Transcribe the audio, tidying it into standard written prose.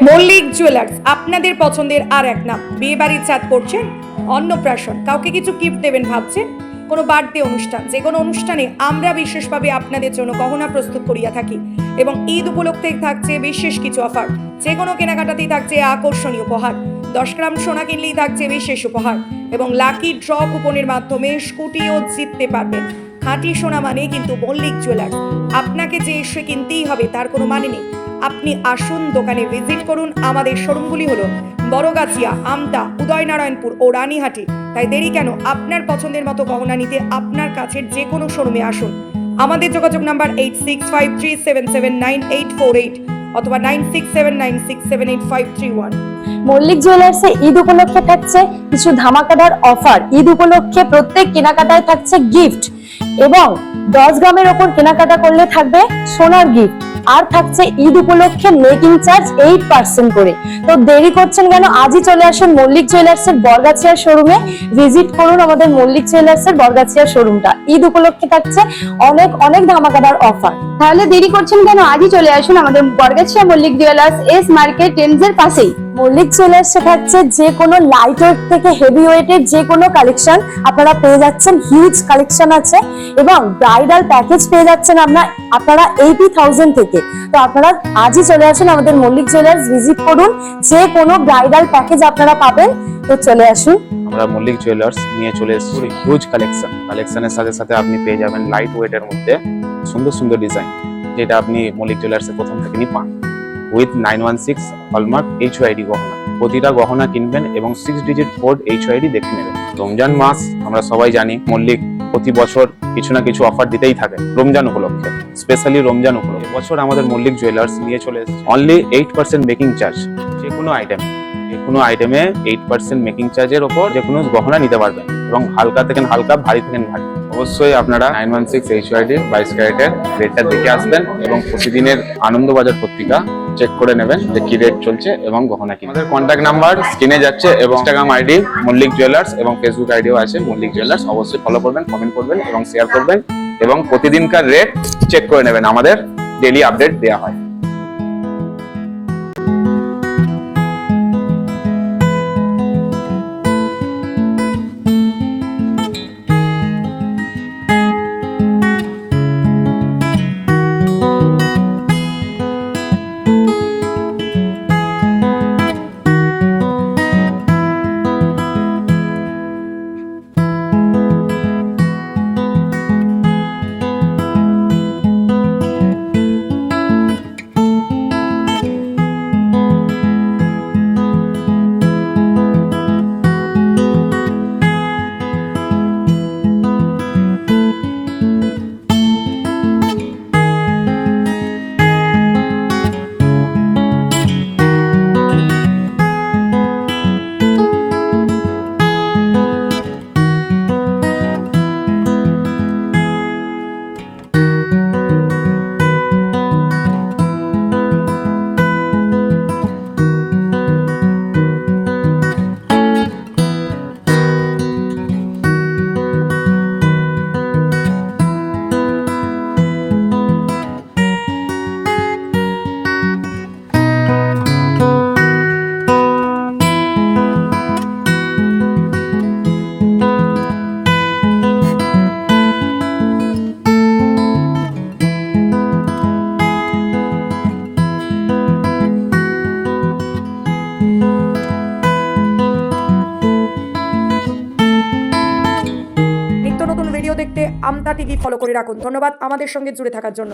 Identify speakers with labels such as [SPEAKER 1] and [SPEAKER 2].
[SPEAKER 1] Mallick jewellers আপনাদের পছন্দের আর এক নাম। বিয়ে বাড়ির চাঁদ করছেন, অন্নপ্রাশন, কাউকে কিছু গিফট দেবেন ভাবছেন, কোনো বার্থডে অনুষ্ঠান, যে কোনো অনুষ্ঠানে আমরা বিশেষভাবে আপনাদের জন্য গহনা প্রস্তুত করিয়া থাকি এবং ঈদ উপলক্ষে থাকছে বিশেষ কিছু অফার। যে কোনো কেনাকাটাতেই থাকছে আকর্ষণীয় উপহার, 10 গ্রাম সোনা কিনলেই থাকছে বিশেষ উপহার এবং লাকি ড্র কুপনের মাধ্যমে স্কুটিও জিততে পারবেন। খাঁটি সোনা মানে কিন্তু মল্লিক জুয়েলার্স। আপনাকে যে এসে কিনতেই হবে তার কোনো মানে নেই। আপনি আসুন, দোকানে ভিজিট করুন। আমাদের শোরুমগুলি হলো বড়গাছিয়া, আমতা, উদয়নারায়ণপুর ও রানীহাটি। তাই দেরি কেন? আপনার পছন্দের মতো গহনা নিতে আপনার কাছের যে কোনো শোরুমে আসুন। আমাদের যোগাযোগ নাম্বার 8653779848 অথবা 9679678531।
[SPEAKER 2] মল্লিক জুয়েলার্সে ঈদ উপলক্ষে থাকছে কিছু ধামাকাদার অফার। ঈদ উপলক্ষে প্রত্যেক কেনাকাটায় থাকছে গিফট এবং 10 গ্রামের ওপর কেনাকাটা করলে থাকবে সোনার গিফট, আর থাকছে ঈদ উপলক্ষে মেকিং চার্জ 8% করে। তো দেরি করছেন কেন? আজই চলে আসুন মল্লিক জুয়েলার্সের বরগাছিয়া শোরুমে, ভিজিট করুন আমাদের মল্লিক জুয়েলার্সের বরগাছিয়া শোরুমটা। ঈদ উপলক্ষে থাকছে অনেক অনেক ধামাকাদার অফার।
[SPEAKER 3] তাহলে দেরি করছেন কেন? আজই চলে আসুন আমাদের Borgachhia Mallick jewellers, S market টেন্সের পাশেই।
[SPEAKER 2] মল্লিক জুয়েলার্সে থাকছে যে কোনো লাইট ওয়েট থেকে হেভি ওয়েটের যে কোনো কালেকশন আপনারা পেয়ে যাচ্ছেন। হিউজ কালেকশন আছে এবং ব্রাইডাল প্যাকেজ পেয়ে যাচ্ছেন আপনারা 80,000 থেকে। তো আপনারা আজই চলে আসুন আমাদের মল্লিক জুয়েলার্স, ভিজিট করুন, যে কোনো ব্রাইডাল প্যাকেজ আপনারা পাবেন। তো চলে আসুন।
[SPEAKER 4] আমরা মল্লিক জুয়েলার্স নিয়ে চলে এসেছি হিউজ কালেকশনের সাথে সাথে আপনি পেয়ে যাবেন লাইট ওয়েটের মধ্যে সুন্দর সুন্দর ডিজাইন, যেটা আপনি মল্লিক জুয়েলার্সে প্রথম থেকেই পান, উইথ 916 হলমার্ক HYD গহনা। প্রতিটা গহনা কিনবেন এবং 6 ডিজিট কোড HYD দেখে নেবেন। রমজান মাস আমরা সবাই জানি, মল্লিক প্রতি বছর কিছু না কিছু অফার দিতেই থাকে রমজান উপলক্ষে, স্পেশালি রমজান উপলক্ষে। বছর আমাদের মল্লিক জুয়েলার্স নিয়ে চলে এসেছে অনলি 8% মেকিং চার্জ। যে কোনো আইটেমে 8% মেকিং চার্জের ওপর যে কোনো গহনা নিতে পারবেন এবং হালকা থেকে হালকা, ভারী থেকে ভারী। অবশ্যই আপনারা 916 HYD 22 ক্যারেটের রেটটা দেখে আসবেন এবং প্রতিদিনের আনন্দবাজার পত্রিকা চেক করে নেবেন যে কি রেট চলছে এবং গহনা কি। আমাদের কন্ট্যাক্ট নাম্বার স্ক্রিনে যাচ্ছে এবং ইনস্টাগ্রাম আইডি মল্লিক জুয়েলার্স এবং ফেসবুক আইডিও আছে মল্লিক জুয়েলার্স। অবশ্যই ফলো করবেন, কমেন্ট করবেন এবং শেয়ার করবেন এবং প্রতিদিনকার রেট চেক করে নেবেন। আমাদের ডেইলি আপডেট দেওয়া হয়।
[SPEAKER 1] নতুন ভিডিও দেখতে আমতা টিভি ফলো করে রাখুন। ধন্যবাদ আমাদের সঙ্গে জুড়ে থাকার জন্য।